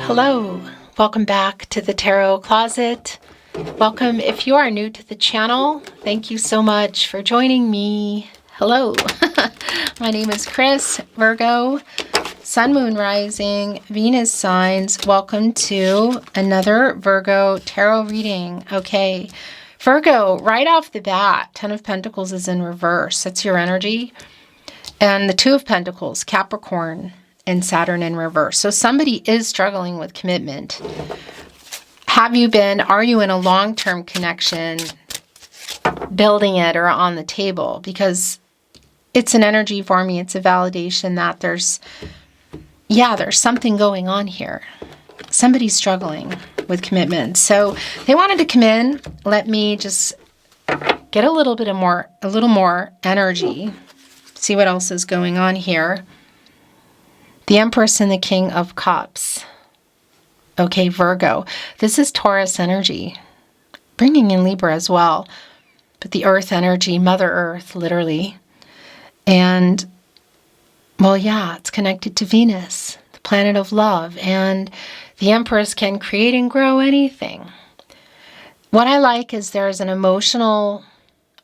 Hello. Welcome back to the Tarot Closet. Welcome if you are new to the channel. Thank you so much for joining me. Hello. My name is Chris, Virgo, Sun, Moon, Rising, Venus signs. Welcome to another Virgo tarot reading. Okay, Virgo, right off the bat, Ten of Pentacles is in reverse. That's your energy. And the Two of Pentacles, Capricorn, and Saturn in reverse. So somebody is struggling with commitment. Have you been, are you in a long-term connection, building it or on the table? Because it's an energy for me. It's a validation that there's something going on here. Somebody's struggling with commitment. So they wanted to come in. Let me just get a little more energy. See what else is going on here. The Empress and the King of Cups. Okay, Virgo. This is Taurus energy. Bringing in Libra as well. But the Earth energy, Mother Earth, literally. And, well, yeah, it's connected to Venus, the planet of love. And the Empress can create and grow anything. What I like is there's an emotional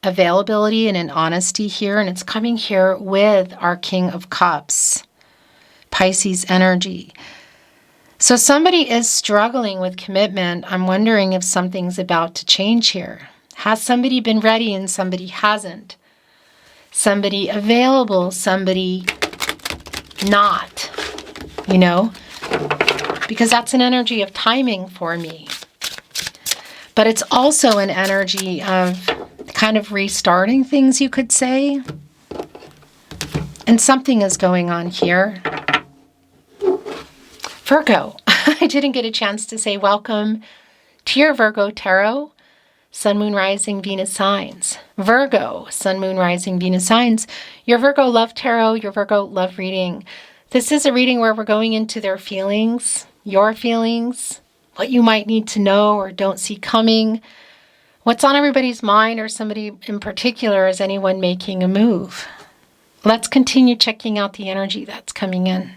availability and an honesty here. And it's coming here with our King of Cups. Pisces energy. So somebody is struggling with commitment. I'm wondering if something's about to change here. Has somebody been ready and somebody hasn't? Somebody available, somebody not, because that's an energy of timing for me. But it's also an energy of kind of restarting things, you could say. And something is going on here. Virgo, I didn't get a chance to say welcome to your Virgo Tarot, Sun, Moon, Rising, Venus signs. Virgo, Sun, Moon, Rising, Venus signs. Your Virgo Love Tarot, your Virgo Love Reading. This is a reading where we're going into their feelings, your feelings, what you might need to know or don't see coming, what's on everybody's mind or somebody in particular. Is anyone making a move? Let's continue checking out the energy that's coming in.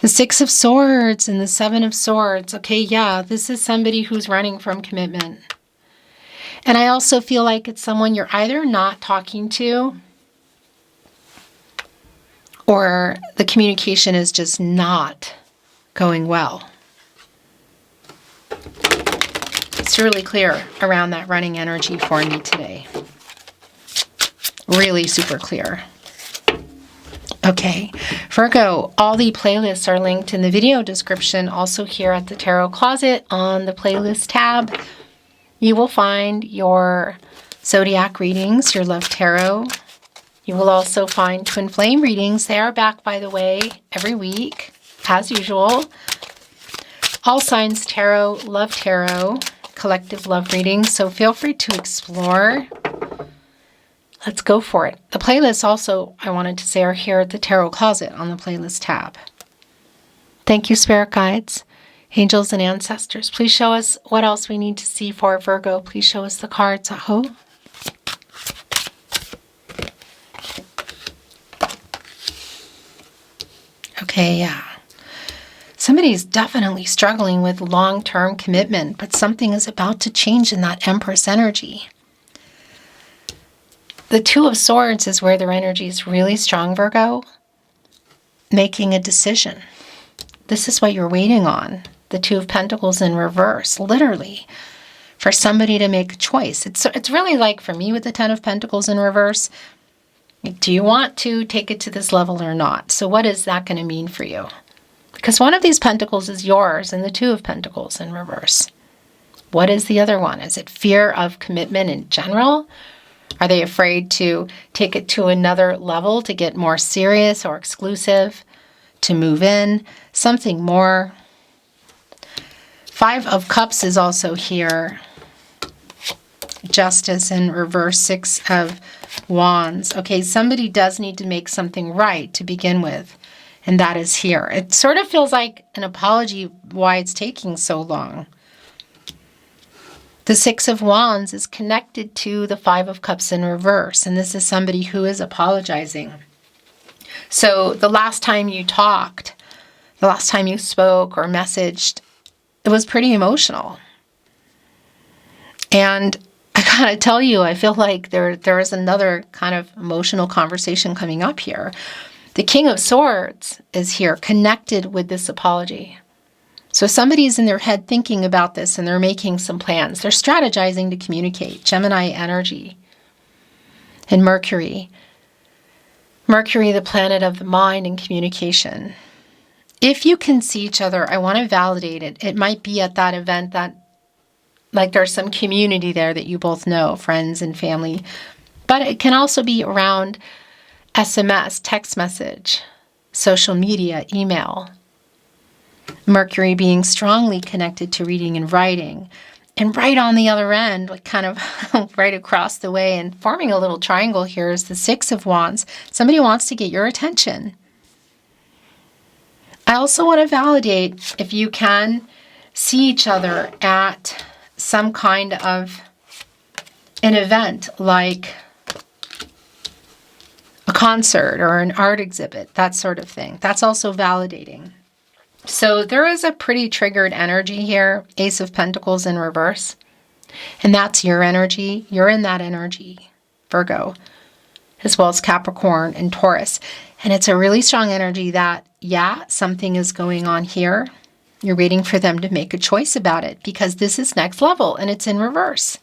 The Six of Swords and the Seven of Swords. Okay, yeah, this is somebody who's running from commitment. And I also feel like it's someone you're either not talking to or the communication is just not going well. It's really clear around that running energy for me today. Really super clear. Okay, Virgo, all the playlists are linked in the video description. Also here at the Tarot Closet on the playlist tab, you will find your zodiac readings, your love tarot. You will also find twin flame readings. They are back, by the way, every week, as usual. All signs tarot, love tarot, collective love readings. So feel free to explore. Let's go for it. The playlists also, I wanted to say, are here at the Tarot Closet on the playlist tab. Thank you, Spirit Guides, Angels, and Ancestors. Please show us what else we need to see for Virgo. Please show us the cards. Aho. Okay, yeah. Somebody's definitely struggling with long-term commitment, but something is about to change in that Empress energy. The Two of Swords is where their energy is really strong, Virgo. Making a decision. This is what you're waiting on. The Two of Pentacles in reverse, literally, for somebody to make a choice. It's really like, for me with the Ten of Pentacles in reverse, do you want to take it to this level or not? So what is that going to mean for you? Because one of these pentacles is yours and the Two of Pentacles in reverse. What is the other one? Is it fear of commitment in general? Are they afraid to take it to another level, to get more serious or exclusive, to move in, something more? Five of Cups is also here. Justice in reverse, Six of Wands. Okay, somebody does need to make something right to begin with, and that is here. It sort of feels like an apology why it's taking so long. The Six of Wands is connected to the Five of Cups in reverse, and this is somebody who is apologizing. So the last time you talked, the last time you spoke or messaged, it was pretty emotional. And I gotta tell you, I feel like there is another kind of emotional conversation coming up here. The King of Swords is here, connected with this apology. So somebody's in their head thinking about this and they're making some plans. They're strategizing to communicate. Gemini energy. And Mercury. Mercury, the planet of the mind and communication. If you can see each other, I want to validate it. It might be at that event that, like, there's some community there that you both know, friends and family. But it can also be around SMS, text message, social media, email. Mercury being strongly connected to reading and writing. And right on the other end, like kind of right across the way and forming a little triangle here is the Six of Wands. Somebody wants to get your attention. I also want to validate if you can see each other at some kind of an event like a concert or an art exhibit, that sort of thing. That's also validating. So there is a pretty triggered energy here, Ace of Pentacles in reverse. And that's your energy. You're in that energy, Virgo, as well as Capricorn and Taurus. And it's a really strong energy that, yeah, something is going on here. You're waiting for them to make a choice about it because this is next level and it's in reverse.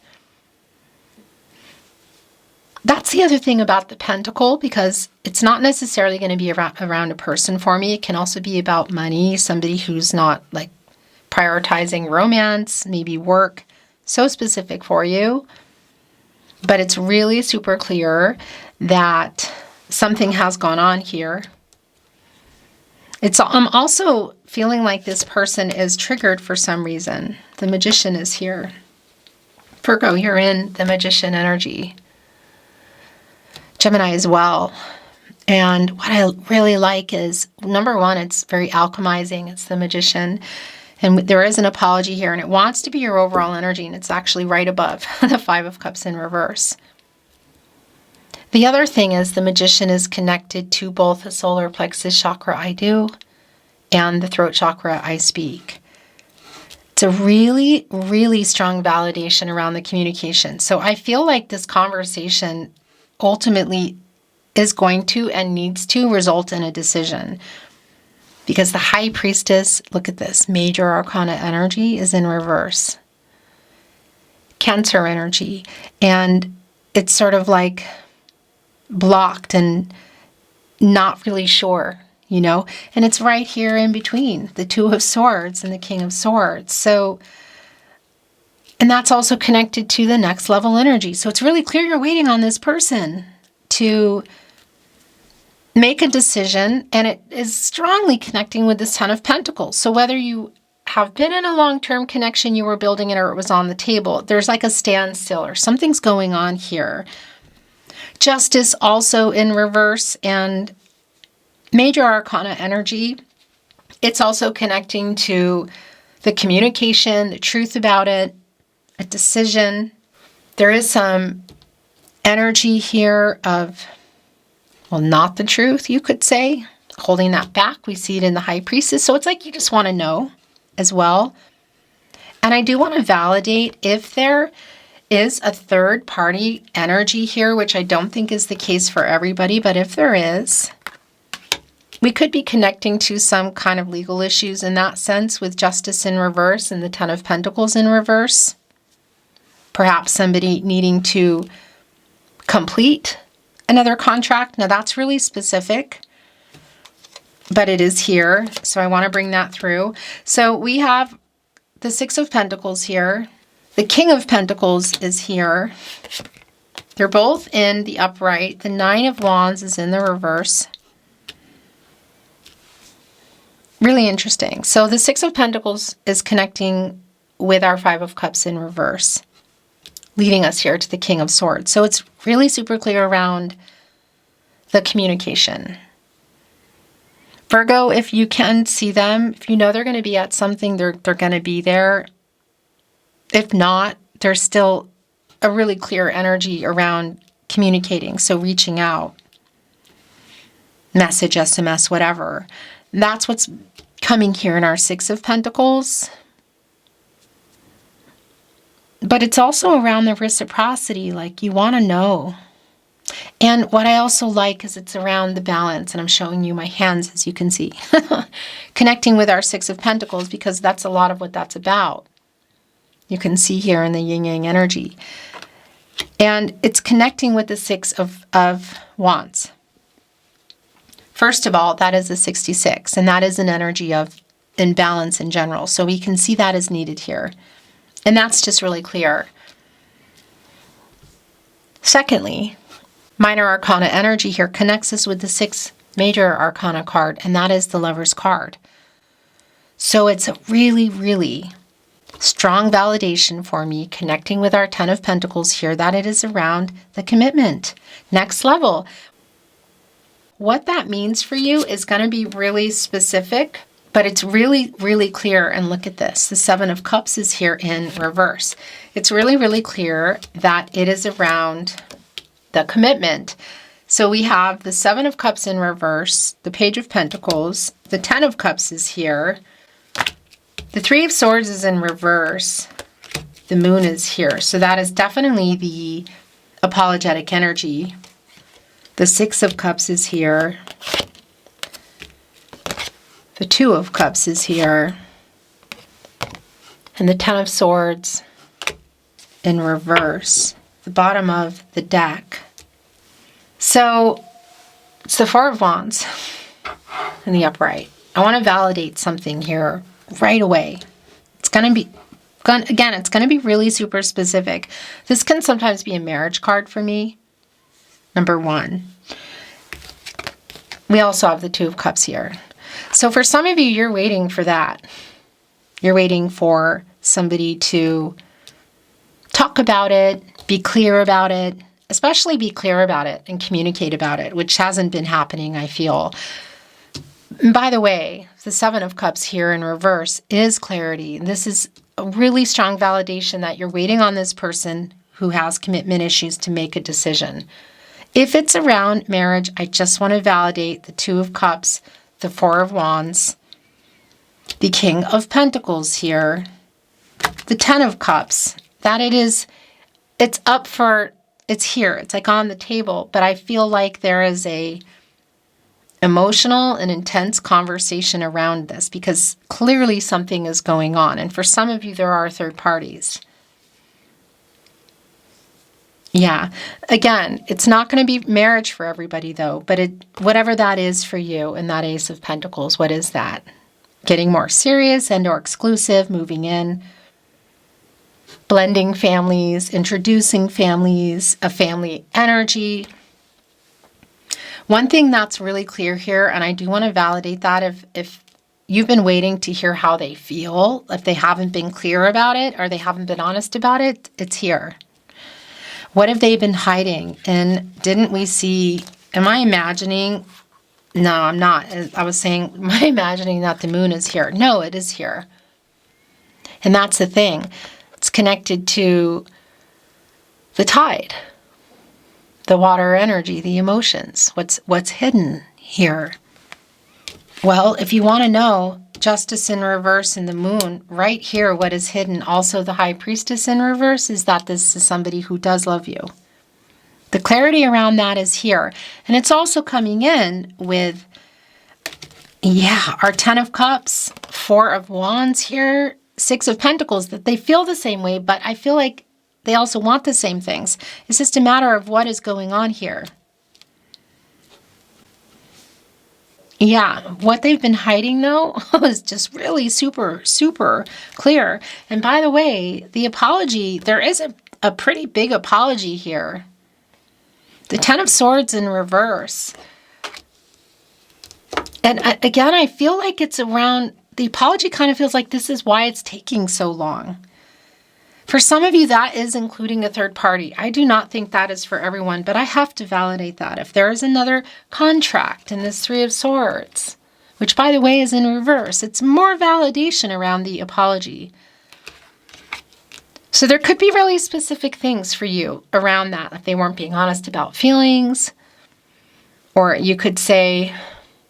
That's the other thing about the Pentacle, because it's not necessarily going to be around a person for me. It can also be about money, somebody who's not like prioritizing romance, maybe work, so specific for you. But it's really super clear that something has gone on here. I'm also feeling like this person is triggered for some reason. The Magician is here. Virgo, you're in the Magician energy. Gemini as well. And what I really like is, number one, it's very alchemizing. It's the Magician. And there is an apology here, and it wants to be your overall energy, and it's actually right above the Five of Cups in reverse. The other thing is the Magician is connected to both the solar plexus chakra, I do, and the throat chakra, I speak. It's a really, really strong validation around the communication. So I feel like this conversation ultimately is going to and needs to result in a decision. Because the High Priestess, look at this, Major Arcana energy is in reverse. Cancer energy. And it's sort of like blocked and not really sure, you know? And it's right here in between the Two of Swords and the King of Swords. So, and that's also connected to the next level energy. So it's really clear you're waiting on this person to make a decision, and it is strongly connecting with this Ten of Pentacles. So whether you have been in a long-term connection, you were building it, or it was on the table, there's like a standstill or something's going on here. Justice also in reverse, and Major Arcana energy. It's also connecting to the communication, the truth about it, a decision. There is some energy here of, well, not the truth, you could say, holding that back. We see it in the High Priestess. So it's like you just want to know as well. And I do want to validate if there is a third party energy here, which I don't think is the case for everybody, but if there is, we could be connecting to some kind of legal issues in that sense with Justice in reverse and the Ten of Pentacles in reverse. Perhaps somebody needing to complete another contract. Now that's really specific, but it is here. So I want to bring that through. So we have the Six of Pentacles here. The King of Pentacles is here. They're both in the upright. The Nine of Wands is in the reverse. Really interesting. So the Six of Pentacles is connecting with our Five of Cups in reverse, leading us here to the King of Swords. So it's really super clear around the communication. Virgo, if you can see them, if you know they're going to be at something, they're going to be there. If not, there's still a really clear energy around communicating. So reaching out, message, SMS, whatever. That's what's coming here in our Six of Pentacles. But it's also around the reciprocity, like you want to know. And what I also like is it's around the balance, and I'm showing you my hands, as you can see. Connecting with our Six of Pentacles, because that's a lot of what that's about. You can see here in the yin-yang energy. And it's connecting with the Six of Wands. First of all, that is a 66, and that is an energy of imbalance in general. So we can see that is needed here. And that's just really clear. Secondly, minor arcana energy here connects us with the 6th major arcana card, and that is the Lover's card. So it's a really, really strong validation for me, connecting with our 10 of Pentacles here, that it is around the commitment. Next level. What that means for you is going to be really specific, but it's really, really clear. And look at this. The Seven of Cups is here in reverse. It's really, really clear that it is around the commitment. So we have the Seven of Cups in reverse, the Page of Pentacles, the 10 of Cups is here, the Three of Swords is in reverse, the Moon is here. So that is definitely the apologetic energy. The Six of Cups is here. The Two of Cups is here. And the Ten of Swords in reverse. The bottom of the deck. So it's the Four of Wands in the upright. I want to validate something here right away. It's going to be, again, it's going to be really super specific. This can sometimes be a marriage card for me. Number one. We also have the Two of Cups here. So for some of you, you're waiting for that. You're waiting for somebody to talk about it, be clear about it, especially be clear about it and communicate about it, which hasn't been happening, I feel. And by the way, the Seven of Cups here in reverse is clarity. This is a really strong validation that you're waiting on this person who has commitment issues to make a decision. If it's around marriage, I just want to validate the Two of Cups, the Four of Wands, the King of Pentacles here, the Ten of Cups, that it's up for, it's here. It's like on the table, but I feel like there is a emotional and intense conversation around this because clearly something is going on. And for some of you, there are third parties. Yeah. Again, it's not going to be marriage for everybody though, but whatever that is for you in that Ace of Pentacles, what is that? Getting more serious and or exclusive, moving in, blending families, introducing families, a family energy. One thing that's really clear here, and I do want to validate that if you've been waiting to hear how they feel, if they haven't been clear about it or they haven't been honest about it, it's here. What have they been hiding? And didn't we see, am I imagining? No, I'm not. I was saying, am I imagining that the Moon is here? No, it is here. And that's the thing. It's connected to the tide, the water energy, the emotions. What's hidden here? Well, if you want to know, Justice in reverse and the Moon, right here, what is hidden, also the High Priestess in reverse, is that this is somebody who does love you. The clarity around that is here. And it's also coming in with, our Ten of Cups, Four of Wands here, Six of Pentacles, that they feel the same way, but I feel like they also want the same things. It's just a matter of what is going on here. Yeah, what they've been hiding, though, is just really super, super clear. And by the way, the apology, there is a pretty big apology here. The Ten of Swords in reverse. And again, I feel like it's around, the apology kind of feels like this is why it's taking so long. For some of you, that is including a third party. I do not think that is for everyone, but I have to validate that. If there is another contract in this Three of Swords, which by the way is in reverse, it's more validation around the apology. So there could be really specific things for you around that, if they weren't being honest about feelings. Or you could say,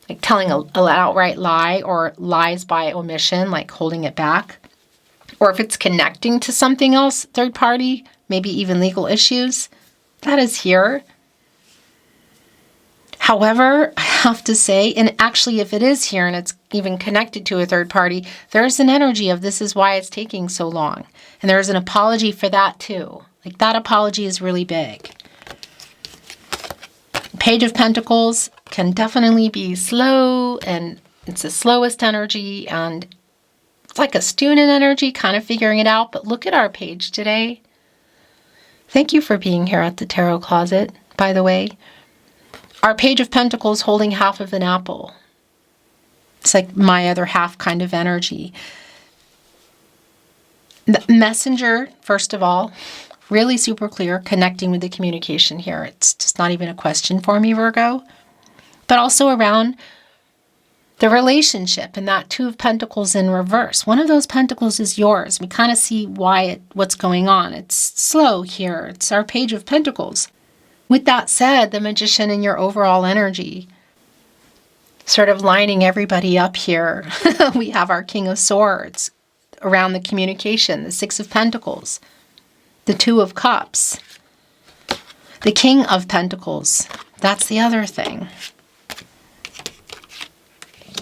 like telling an outright lie or lies by omission, like holding it back. Or if it's connecting to something else, third party, maybe even legal issues, that is here. However, I have to say, and actually if it is here and it's even connected to a third party, there's an energy of this is why it's taking so long. And there's an apology for that too. Like that apology is really big. Page of Pentacles can definitely be slow, and it's the slowest energy, and it's like a student energy, kind of figuring it out. But look at our page today. Thank you for being here at the Tarot Closet, by the way. Our Page of Pentacles holding half of an apple. It's like my other half kind of energy. The messenger, first of all, really super clear, connecting with the communication here. It's just not even a question for me, Virgo. But also around the relationship and that Two of Pentacles in reverse. One of those pentacles is yours. We kind of see what's going on. It's slow here. It's our Page of Pentacles. With that said, the Magician and your overall energy, sort of lining everybody up here. We have our King of Swords around the communication, the Six of Pentacles, the Two of Cups, the King of Pentacles. That's the other thing.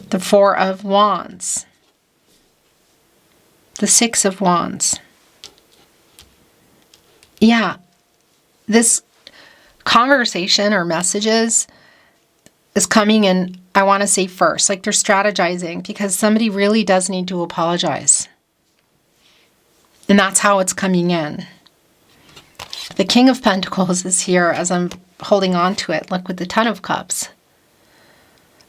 The Four of Wands, the Six of Wands. Yeah, this conversation or messages is coming in, I want to say first, like they're strategizing because somebody really does need to apologize. And that's how it's coming in. The King of Pentacles is here as I'm holding on to it, like with the Ten of Cups.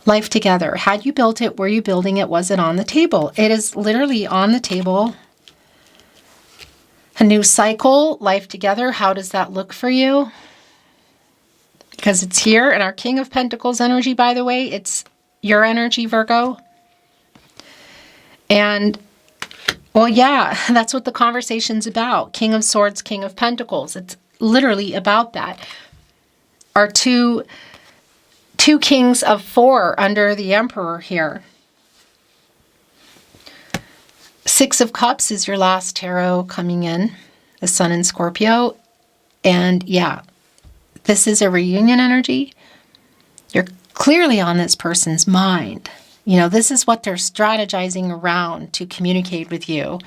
Life together. Had you built it? Were you building it? Was it on the table? It is literally on the table. A new cycle, life together. How does that look for you? Because it's here, and our King of Pentacles energy, by the way, it's your energy, Virgo. And, well, yeah, that's what the conversation's about. King of Swords, King of Pentacles. It's literally about that. Our two kings of four under the Emperor here. Six of Cups is your last tarot coming in. The Sun in Scorpio. And, yeah. This is a reunion energy. You're clearly on this person's mind. You know, this is what they're strategizing around to communicate with you.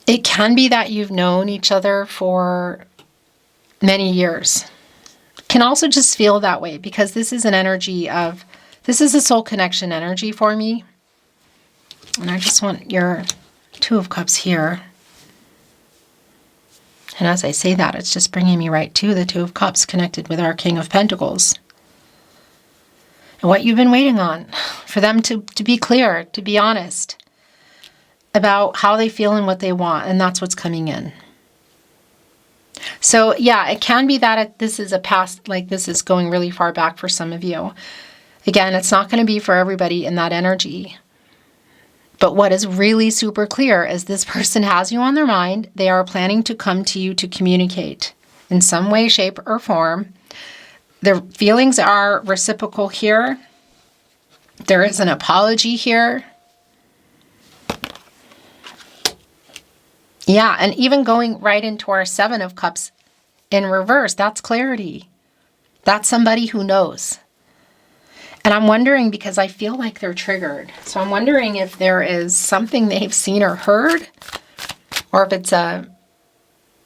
It can be that you've known each other for many years. It can also just feel that way because this is an energy of, this is a soul connection energy for me. And I just want your Two of Cups here. And as I say that, it's just bringing me right to the Two of Cups connected with our King of Pentacles. And what you've been waiting on, for them to be clear, to be honest about how they feel and what they want. And that's what's coming in. So yeah, it can be that this is a past, like this is going really far back for some of you. Again, it's not going to be for everybody in that energy. But what is really super clear is this person has you on their mind. They are planning to come to you to communicate in some way, shape, or form. Their feelings are reciprocal here. There is an apology here. Yeah, and even going right into our Seven of Cups in reverse, that's clarity. That's somebody who knows. And I'm wondering, because I feel like they're triggered. So I'm wondering if there is something they've seen or heard, or if it's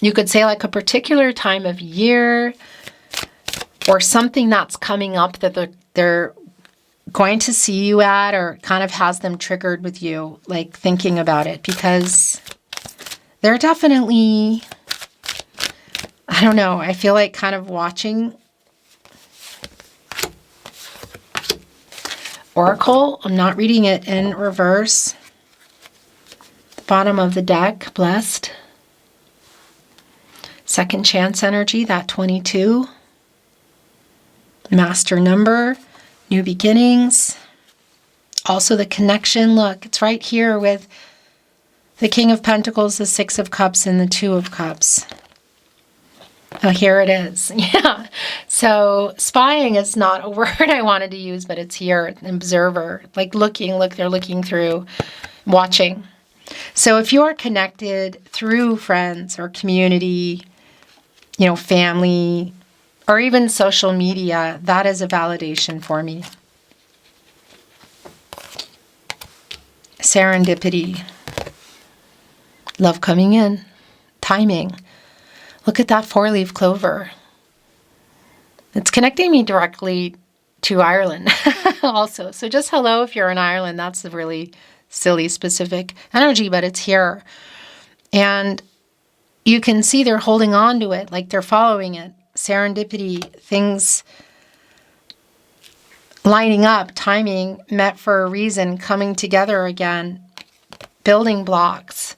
you could say like a particular time of year, or something that's coming up that they're going to see you at, or kind of has them triggered with you, like thinking about it, because they're definitely, I don't know, I feel like kind of watching. Oracle, I'm not reading it in reverse. The bottom of the deck, blessed. Second chance energy, that 22. Master number, new beginnings. Also the connection, look, it's right here with the King of Pentacles, the Six of Cups, and the Two of Cups. Oh, here it is. Yeah. So spying is not a word I wanted to use, but it's here. An observer, like looking, look, they're looking through, watching. So if you're connected through friends or community, family, or even social media, that is a validation for me. Serendipity. Love coming in. Timing. Look at that 4-leaf clover. It's connecting me directly to Ireland also. So just hello if you're in Ireland. That's a really silly specific energy, but it's here. And you can see they're holding on to it, like they're following it. Serendipity, things lining up, timing, met for a reason, coming together again, building blocks.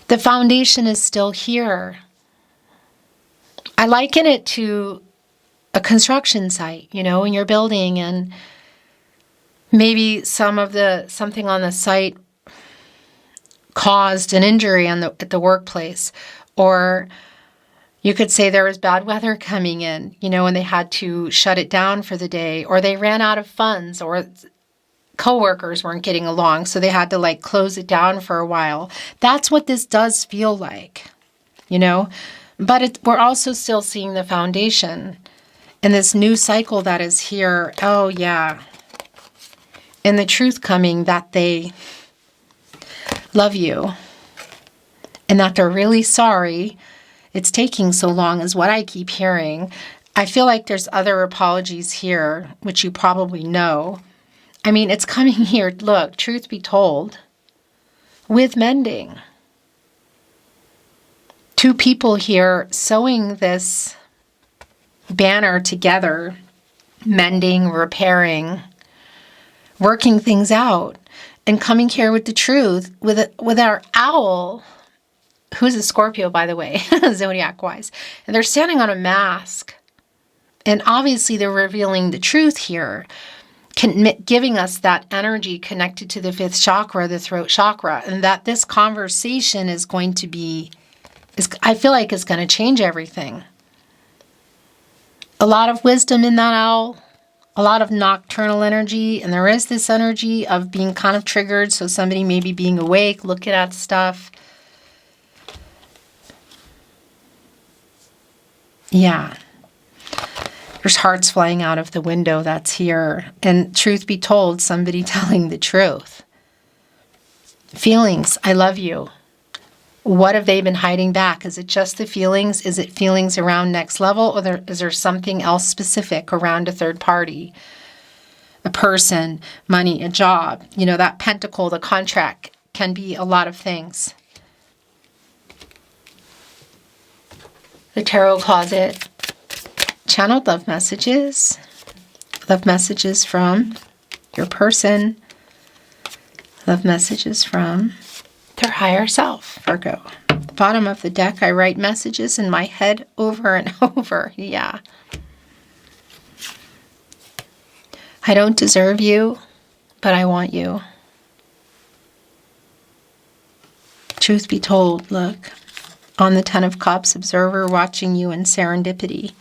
The foundation is still here. I liken it to a construction site, when you're building and maybe something on the site caused an injury at the workplace, or you could say there was bad weather coming in, and they had to shut it down for the day, or they ran out of funds, or coworkers weren't getting along, so they had to close it down for a while. That's what this does feel like, but we're also still seeing the foundation in this new cycle that is here. Oh yeah. And the truth coming that they love you and that they're really sorry it's taking so long is what I keep hearing. I feel like there's other apologies here, which you probably know. I mean, it's coming here. Look, truth be told, with mending. 2 people here sewing this banner together, mending, repairing, working things out, and coming here with the truth, with our owl, who's a Scorpio, by the way, zodiac-wise. And they're standing on a mask. And obviously they're revealing the truth here, giving us that energy connected to the 5th chakra, the throat chakra, and that this conversation is going to be, I feel like it's going to change everything. A lot of wisdom in that owl, a lot of nocturnal energy, and there is this energy of being kind of triggered, so somebody maybe being awake, looking at stuff. Yeah. There's hearts flying out of the window that's here. And truth be told, somebody telling the truth. Feelings, I love you. What have they been hiding back? Is it just the feelings? Is it feelings around next level? Or is there something else specific around a third party? A person, money, a job. That pentacle, the contract, can be a lot of things. The tarot closet. Channeled love messages. Love messages from your person. Love messages from their higher self, Virgo. At the bottom of the deck, I write messages in my head over and over. Yeah. I don't deserve you, but I want you. Truth be told, look. On the 10 of Cups, observer watching you in serendipity.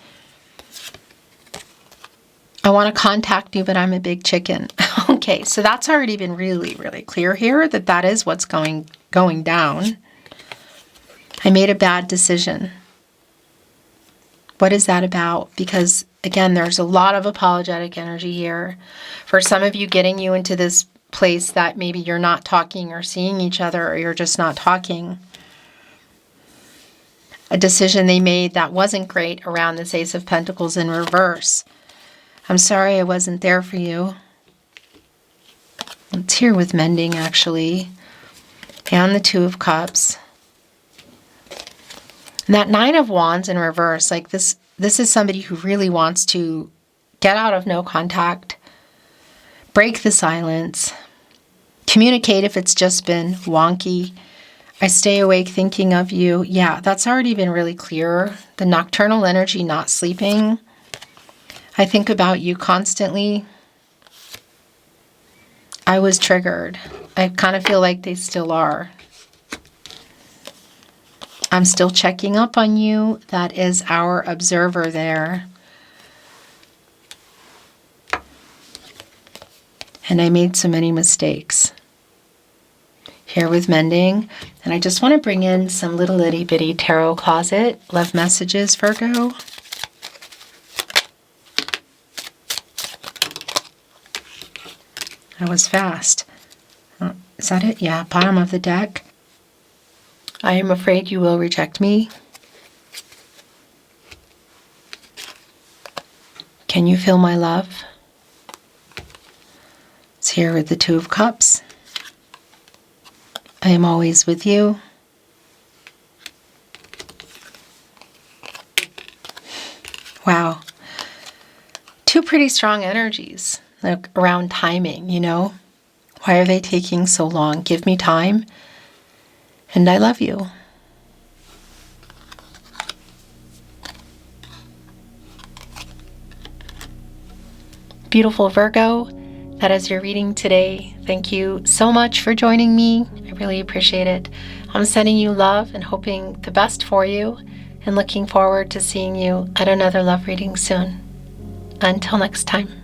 I want to contact you, but I'm a big chicken. Okay, so that's already been really, really clear here that is what's going down. I made a bad decision. What is that about? Because, again, there's a lot of apologetic energy here. For some of you, getting you into this place that maybe you're not talking or seeing each other, or you're just not talking. A decision they made that wasn't great around this Ace of Pentacles in reverse. I'm sorry I wasn't there for you. It's here with mending, actually. And the 2 of Cups. And that 9 of Wands in reverse, like this is somebody who really wants to get out of no contact, break the silence, communicate if it's just been wonky. I stay awake thinking of you. Yeah, that's already been really clear. The nocturnal energy, not sleeping. I think about you constantly. I was triggered. I kind of feel like they still are. I'm still checking up on you. That is our observer there. And I made so many mistakes here with mending. And I just want to bring in some little itty bitty tarot closet love messages, Virgo. That was fast. Is that it? Yeah, bottom of the deck. I am afraid you will reject me. Can you feel my love? It's here with the Two of Cups. I am always with you. Wow. Two pretty strong energies, like around timing, you know? Why are they taking so long? Give me time, and I love you. Beautiful Virgo, that is your reading today. Thank you so much for joining me. I really appreciate it. I'm sending you love and hoping the best for you, and looking forward to seeing you at another love reading soon. Until next time.